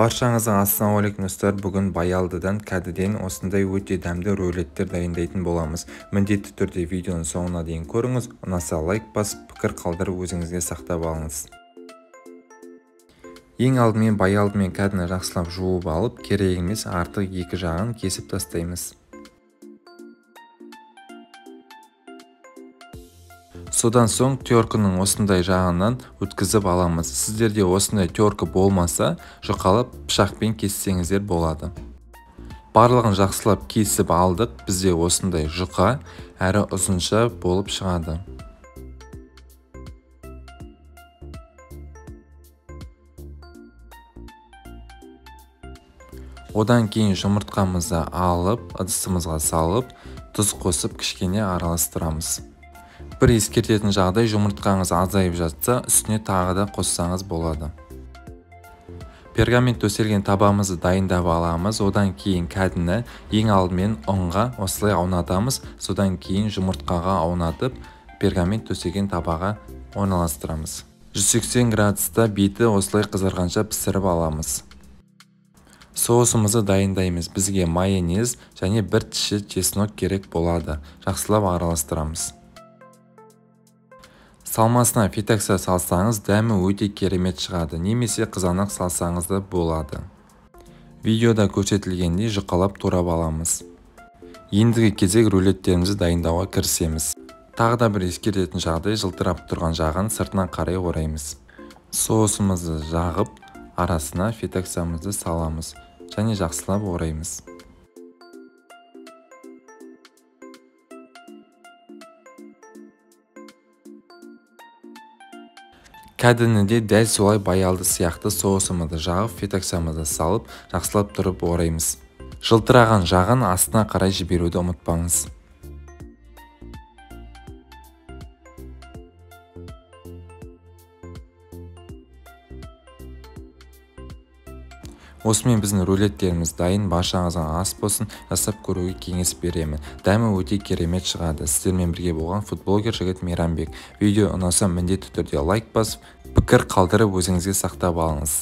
Баршаңызға ассалаумағалейкум достар. Бүгін Баялдыдан кәдеден осындай өте дәмді рулеттер дайындайтын боламыз. Міндетті түрде видеоның соңына дейін көріңіз. Ұнаса лайк басып, пікір қалдырып өзіңізге сақтап алыңыз. Ең алдымен Баялды мен кәдені жақсылап жуып алып, керек емес артық екі жағын кесіп тастаймыз. Содан соң теркінің осындай жағынан өткізіп аламыз. Сіздерде осындай терка болмаса, жұқалап пышақпен кессеңіздер болады. Барлығын жақсылап кесіп алдық. Бізде осындай жұқа әрі ұзынша болып шығады. Одан кейін жұмыртқамызды алып, ыдысымызға салып, тұз қосып кішкене араластырамыз. Бір ескертетін жағдай, жұмыртқаңыз азайып жатса, үстіне тағы да қоссаңыз болады. Пергамент төселген табамызды дайындап аламыз. Одан кейін кәдені ең алдымен ұнға осылай аунатамыз. Содан кейін жұмыртқаға аунатып, пергамент төсеген табаға орналастырамыз. 180 градуста беті осылай қызарғанша пісіріп аламыз. Соусымызды дайындаймыз. Бізге майонез және бір тіші чеснок керек болады. Жақсылап араластырамыз. Салмасына фетакса салсаңыз, дәмі өте керемет шығады, немесе қызанақ салсаңыз да болады. Видеода көрсетілгендей жұқалап турап аламыз. Ендігі кезек рулеттерімізді дайындауға кірісеміз. Тағы да бір ескертетін жағдай, жылтырап тұрған жағын сыртынан қарай ораймыз. Соусымызды жағып, арасына фетаксамызды саламыз және жақсылап ораймыз. Кәдені де дәл солай Баялды сияқты соусымызды жағып, фетаксамызды салып, жақсылап тұрып ораймыз. Жылтыраған жағын астына қарай жіберуді ұмытпаңыз. Осымен біздің рулеттеріміз дайын. Баршаңызға ас болсын, жасап көруге кеңес беремін. Дәмі өте керемет шығады. Сіздермен бірге болған футблогер жігіт Мейрамбек. Видео ұнаса міндетті түрде лайк басып, пікір қалдырып өзіңізге сақтап алыңыз.